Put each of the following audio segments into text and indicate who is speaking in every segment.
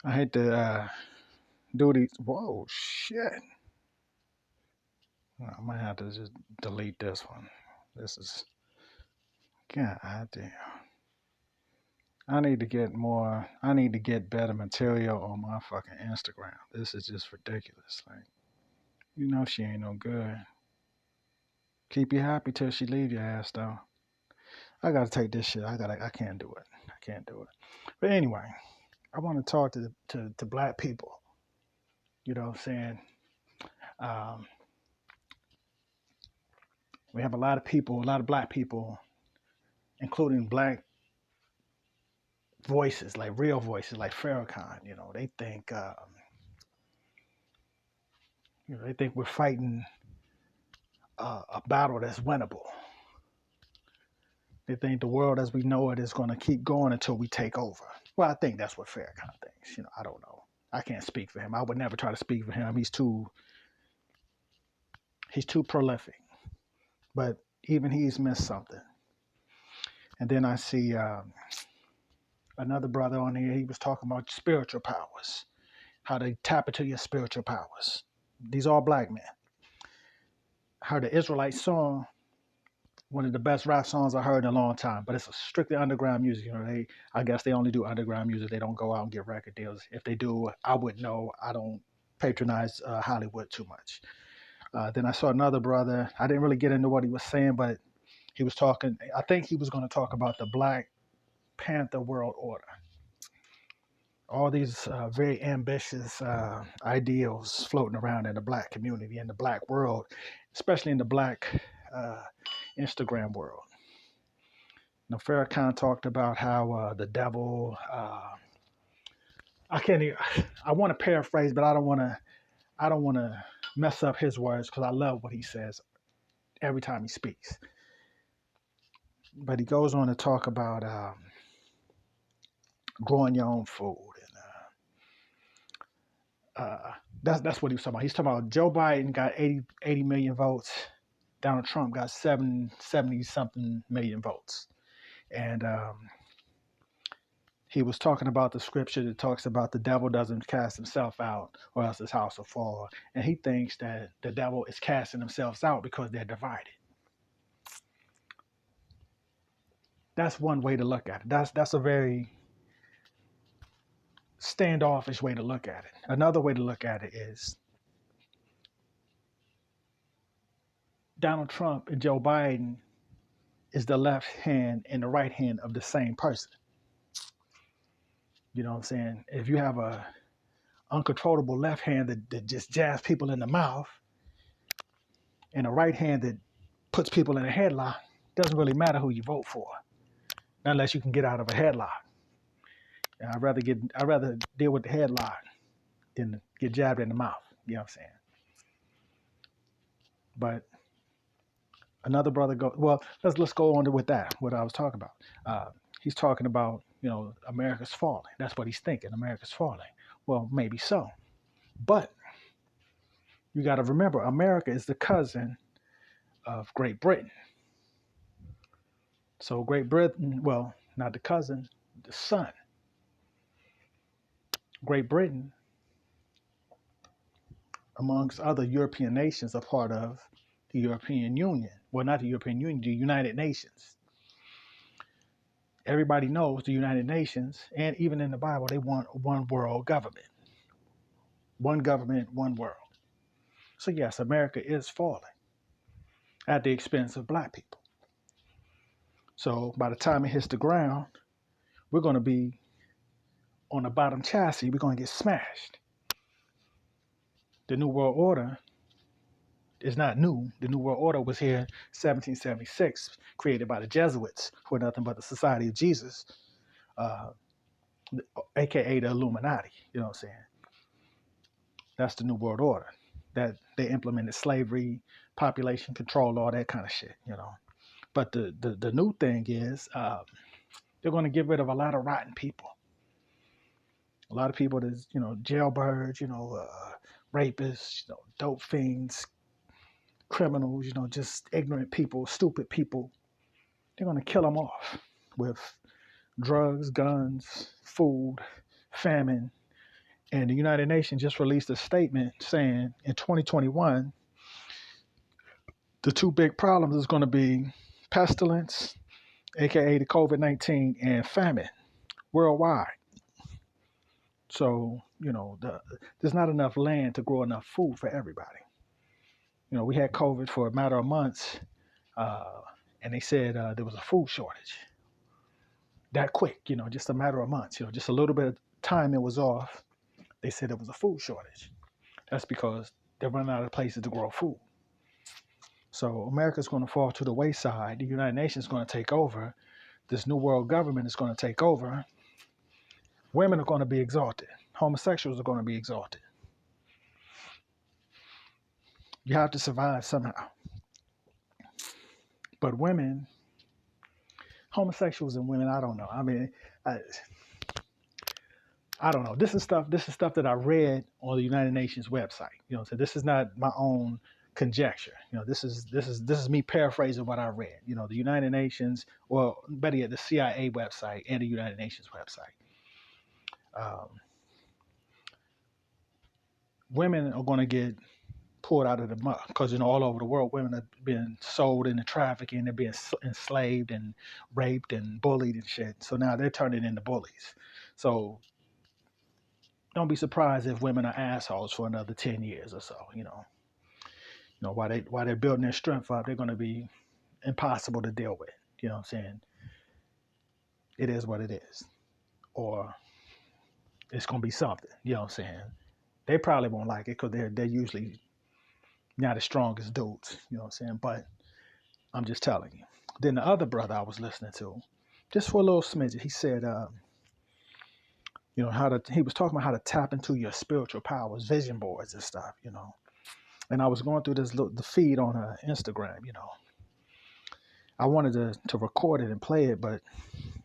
Speaker 1: I hate to do these. Whoa, shit. I might have to just delete this one. This is, God damn. I need to get more, I need to get better material on my fucking Instagram. This is just ridiculous. Like, you know she ain't no good. Keep you happy till she leave your ass though. I gotta take this shit. I can't do it. I can't do it. But anyway, I want to talk to black people. You know what I'm saying? Um, we have a lot of people, a lot of black people, including black voices, like real voices, like Farrakhan. They think we're fighting a battle that's winnable. They think the world as we know it is going to keep going until we take over. Well, I think that's what Farrakhan thinks. I don't know. I can't speak for him. I would never try to speak for him. He's too prolific. But even he's missed something. And then I see another brother on here. He was talking about spiritual powers, how they tap into your spiritual powers. These are all black men. I heard the Israelite song, one of the best rap songs I heard in a long time. But it's strictly underground music. I guess they only do underground music. They don't go out and get record deals. If they do, I would know. I don't patronize Hollywood too much. Then I saw another brother. I didn't really get into what he was saying, but he was talking. I think he was going to talk about the Black Panther World Order. All these very ambitious ideals floating around in the black community, in the black world, especially in the black uh, Instagram world. Farrakhan talked about how the devil. I can't. Even, I want to paraphrase, but I don't want to. I don't want to mess up his words because I love what he says every time he speaks. But he goes on to talk about growing your own food, and that's what he was talking about. He's talking about Joe Biden got 80 million votes. Donald Trump got 70 something million votes, and he was talking about the scripture that talks about the devil doesn't cast himself out or else his house will fall. And he thinks that the devil is casting themselves out because they're divided. That's one way to look at it. That's a very standoffish way to look at it. Another way to look at it is Donald Trump and Joe Biden is the left hand and the right hand of the same person. You know what I'm saying? If you have a uncontrollable left hand that just jabs people in the mouth and a right hand that puts people in a headlock, doesn't really matter who you vote for, unless you can get out of a headlock. And I'd rather deal with the headlock than get jabbed in the mouth. You know what I'm saying? But another brother go well. Let's go on to with that. What I was talking about. He's talking about America's falling. That's what he's thinking. America's falling. Well, maybe so, but you got to remember, America is the cousin of Great Britain. So Great Britain, well, not the cousin, the son. Great Britain, amongst other European nations, are part of the European Union. Well, not the European Union, the United Nations. Everybody knows the United Nations, and even in the Bible, they want one world government. One government, one world. So, yes, America is falling at the expense of black people. So, by the time it hits the ground, we're going to be on the bottom chassis. We're going to get smashed. The New World Order is not new. The New World Order was here 1776, created by the Jesuits, who are nothing but the Society of Jesus, uh, aka the Illuminati. You know what I'm saying? That's the New World Order. That they implemented slavery, population control, all that kind of shit. But the new thing is they're going to get rid of a lot of rotten people. A lot of people that's jailbirds, rapists, dope fiends, criminals, just ignorant people, stupid people. They're going to kill them off with drugs, guns, food, famine, And the United Nations just released a statement saying in 2021, the two big problems is going to be pestilence, aka the COVID-19, and famine worldwide. So, there's not enough land to grow enough food for everybody. We had COVID for a matter of months, uh, and they said there was a food shortage that quick, just a matter of months, just a little bit of time it was off. They said there was a food shortage. That's because they're running out of places to grow food. So America's going to fall to the wayside. The United Nations is going to take over. This new world government is going to take over. Women are going to be exalted. Homosexuals are going to be exalted. You have to survive somehow. But women, homosexuals and women, I don't know. I mean, I don't know. This is stuff that I read on the United Nations website. So this is not my own conjecture. This is me paraphrasing what I read. The United Nations, or better yet, the CIA website and the United Nations website. Women are going to get pulled out of the mud because all over the world, women are being sold into trafficking, they're being enslaved and raped and bullied and shit. So now they're turning into bullies. So don't be surprised if women are assholes for another 10 years or so. While they're building their strength up, they're going to be impossible to deal with. You know what I'm saying? It is what it is, or it's going to be something. You know what I'm saying? They probably won't like it because they're usually not as strong as dudes. You know what I'm saying? But I'm just telling you. Then the other brother I was listening to, just for a little smidget, he said, he was talking about how to tap into your spiritual powers, vision boards and stuff. And I was going through the feed on Instagram. I wanted to record it and play it, but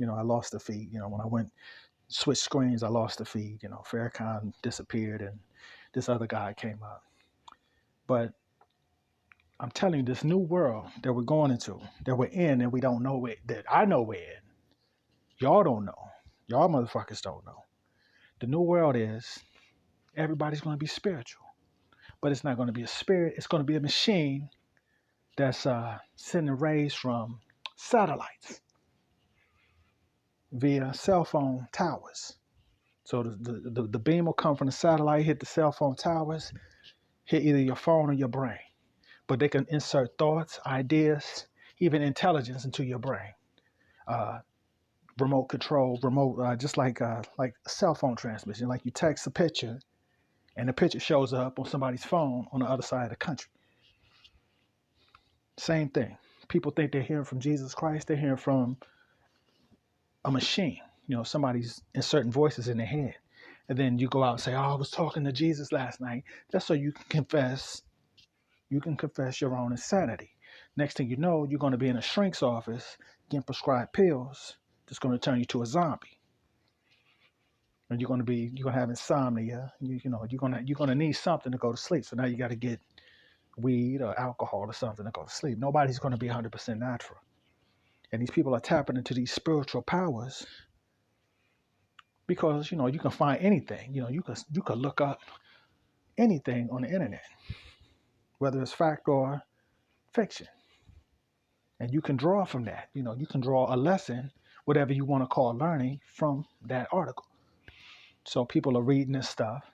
Speaker 1: I lost the feed. When I went switch screens, I lost the feed. Farrakhan disappeared and this other guy came up. But I'm telling you, this new world that we're going into, that we're in, and we don't know it, that I know we're in. Y'all don't know. Y'all motherfuckers don't know. The new world is everybody's going to be spiritual, but it's not going to be a spirit. It's going to be a machine that's sending rays from satellites via cell phone towers. So the beam will come from the satellite, hit the cell phone towers, hit either your phone or your brain. But they can insert thoughts, ideas, even intelligence into your brain. Remote control, just like cell phone transmission. Like you text a picture, and the picture shows up on somebody's phone on the other side of the country. Same thing. People think they're hearing from Jesus Christ. They're hearing from a machine. Somebody's inserting voices in their head. And then you go out and say, oh, I was talking to Jesus last night. Just so you can confess. You can confess your own insanity. Next thing you know, you're going to be in a shrink's office getting prescribed pills that's going to turn you to a zombie. And you're going to have insomnia. You're going to need something to go to sleep. So now you got to get weed or alcohol or something to go to sleep. Nobody's going to be 100% natural. And these people are tapping into these spiritual powers because, you can find anything. You could look up anything on the internet, whether it's fact or fiction. And you can draw from that. You can draw a lesson, whatever you want to call learning, from that article. So people are reading this stuff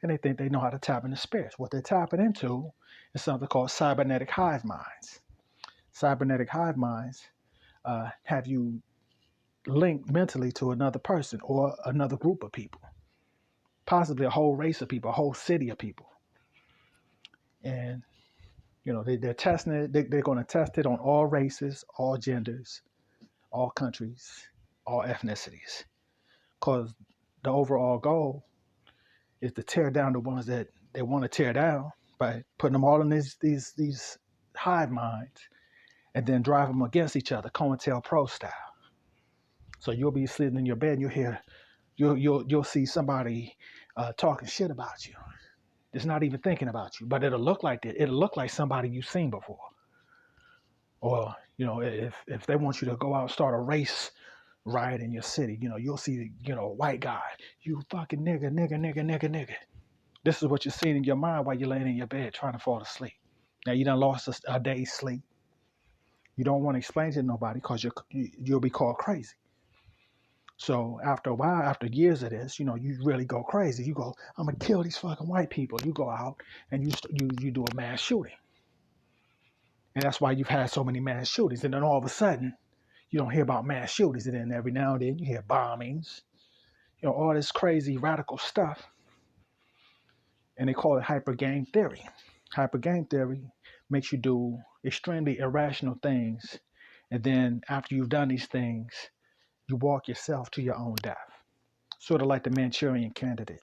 Speaker 1: and they think they know how to tap into spirits. What they're tapping into is something called cybernetic hive minds. Cybernetic hive minds have you linked mentally to another person or another group of people, possibly a whole race of people, a whole city of people. And, they're testing it. They're going to test it on all races, all genders, all countries, all ethnicities. Because the overall goal is to tear down the ones that they want to tear down by putting them all in these hive minds and then drive them against each other, COINTELPRO style. So you'll be sitting in your bed and you'll see somebody talking shit about you. It's not even thinking about you, but it'll look like that. It'll look like somebody you've seen before. Or, if they want you to go out and start a race riot in your city, you'll see, a white guy, you fucking nigga, nigga, nigga, nigga, nigga. This is what you're seeing in your mind while you're laying in your bed trying to fall asleep. Now you done lost a day's sleep. You don't want to explain to nobody because you'll be called crazy. So after a while, after years of this, you really go crazy. You go, I'm gonna kill these fucking white people. You go out and you do a mass shooting, and that's why you've had so many mass shootings. And then all of a sudden, you don't hear about mass shootings, and then every now and then you hear bombings, all this crazy radical stuff, and they call it hyper game theory. Hyper game theory makes you do extremely irrational things, and then after you've done these things, you walk yourself to your own death. Sort of like the Manchurian Candidate.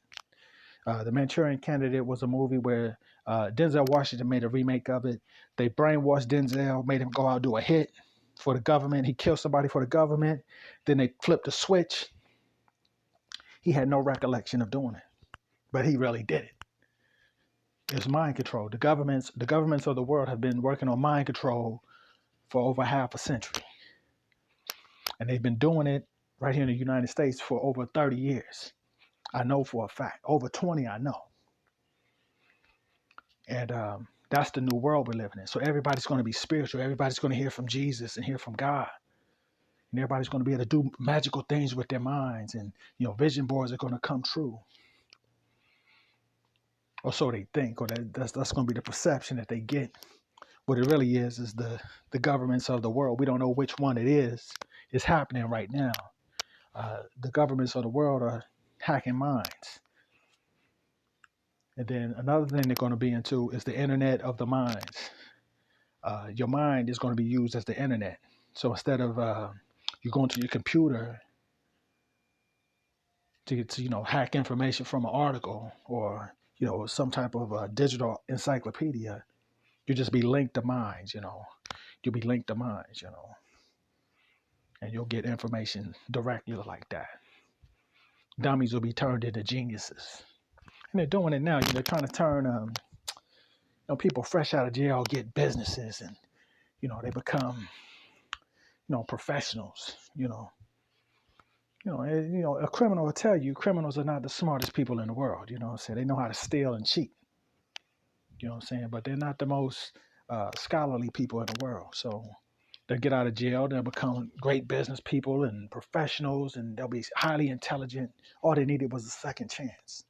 Speaker 1: The Manchurian Candidate was a movie where Denzel Washington made a remake of it. They brainwashed Denzel, made him go out and do a hit for the government. He killed somebody for the government. Then they flipped the switch. He had no recollection of doing it, but he really did it. It's mind control. The governments of the world have been working on mind control for over half a century. And they've been doing it right here in the United States for over 30 years. I know for a fact. Over 20, I know. And that's the new world we're living in. So everybody's going to be spiritual. Everybody's going to hear from Jesus and hear from God. And everybody's going to be able to do magical things with their minds. And, vision boards are going to come true. Or so they think. Or that's going to be the perception that they get. What it really is the governments of the world. We don't know which one it is. It's happening right now. The governments of the world are hacking minds. And then another thing they're going to be into is the internet of the minds. Your mind is going to be used as the internet. So instead of you going to your computer to hack information from an article or some type of digital encyclopedia, you just be linked to minds. You'll be linked to minds. And you'll get information directly like that. Dummies will be turned into geniuses. And they're doing it now. They're trying to turn people fresh out of jail get businesses, and they become professionals. A criminal will tell you criminals are not the smartest people in the world. You know what I'm saying? They know how to steal and cheat. You know what I'm saying? But they're not the most scholarly people in the world. So they'll get out of jail, they'll become great business people and professionals, and they'll be highly intelligent. All they needed was a second chance.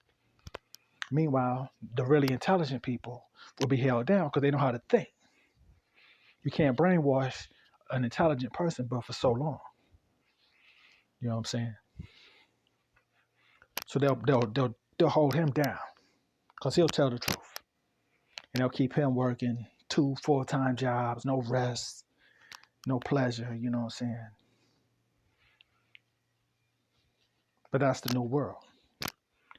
Speaker 1: Meanwhile, the really intelligent people will be held down because they know how to think. You can't brainwash an intelligent person, but for so long. You know what I'm saying? So they'll hold him down because he'll tell the truth, and they'll keep him working 2 full-time jobs, no rest, no pleasure. You know what I'm saying? But that's the new world.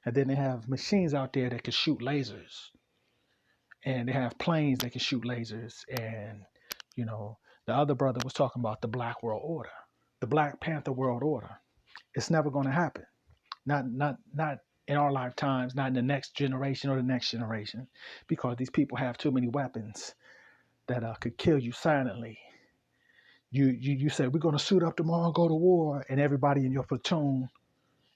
Speaker 1: And then they have machines out there that can shoot lasers, and they have planes that can shoot lasers, and the other brother was talking about the Black World Order, the Black Panther World Order. It's never going to happen. Not in our lifetimes, not in the next generation or the next generation, because these people have too many weapons that could kill you silently. You say, we're going to suit up tomorrow and go to war, and everybody in your platoon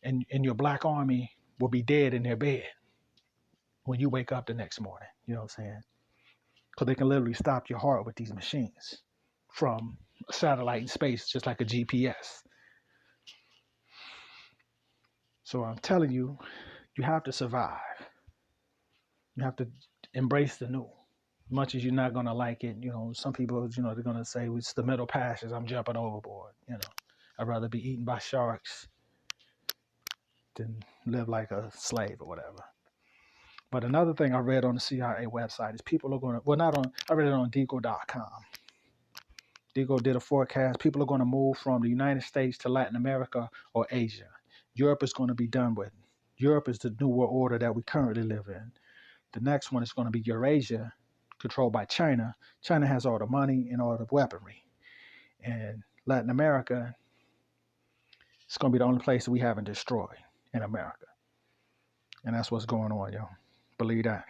Speaker 1: and in your black army will be dead in their bed when you wake up the next morning. You know what I'm saying? Because they can literally stop your heart with these machines from a satellite in space, just like a GPS. So I'm telling you, you have to survive. You have to embrace the new. Much as you're not going to like it, some people, they're going to say, it's the middle passes, I'm jumping overboard. I'd rather be eaten by sharks than live like a slave or whatever. But another thing I read on the CIA website is people are going to, I read it on Deagle.com. Deagle did a forecast. People are going to move from the United States to Latin America or Asia. Europe is going to be done with. Europe is the new world order that we currently live in. The next one is going to be Eurasia, controlled by China. China has all the money and all the weaponry. And Latin America, it's going to be the only place that we haven't destroyed in America. And that's what's going on, yo. Believe that.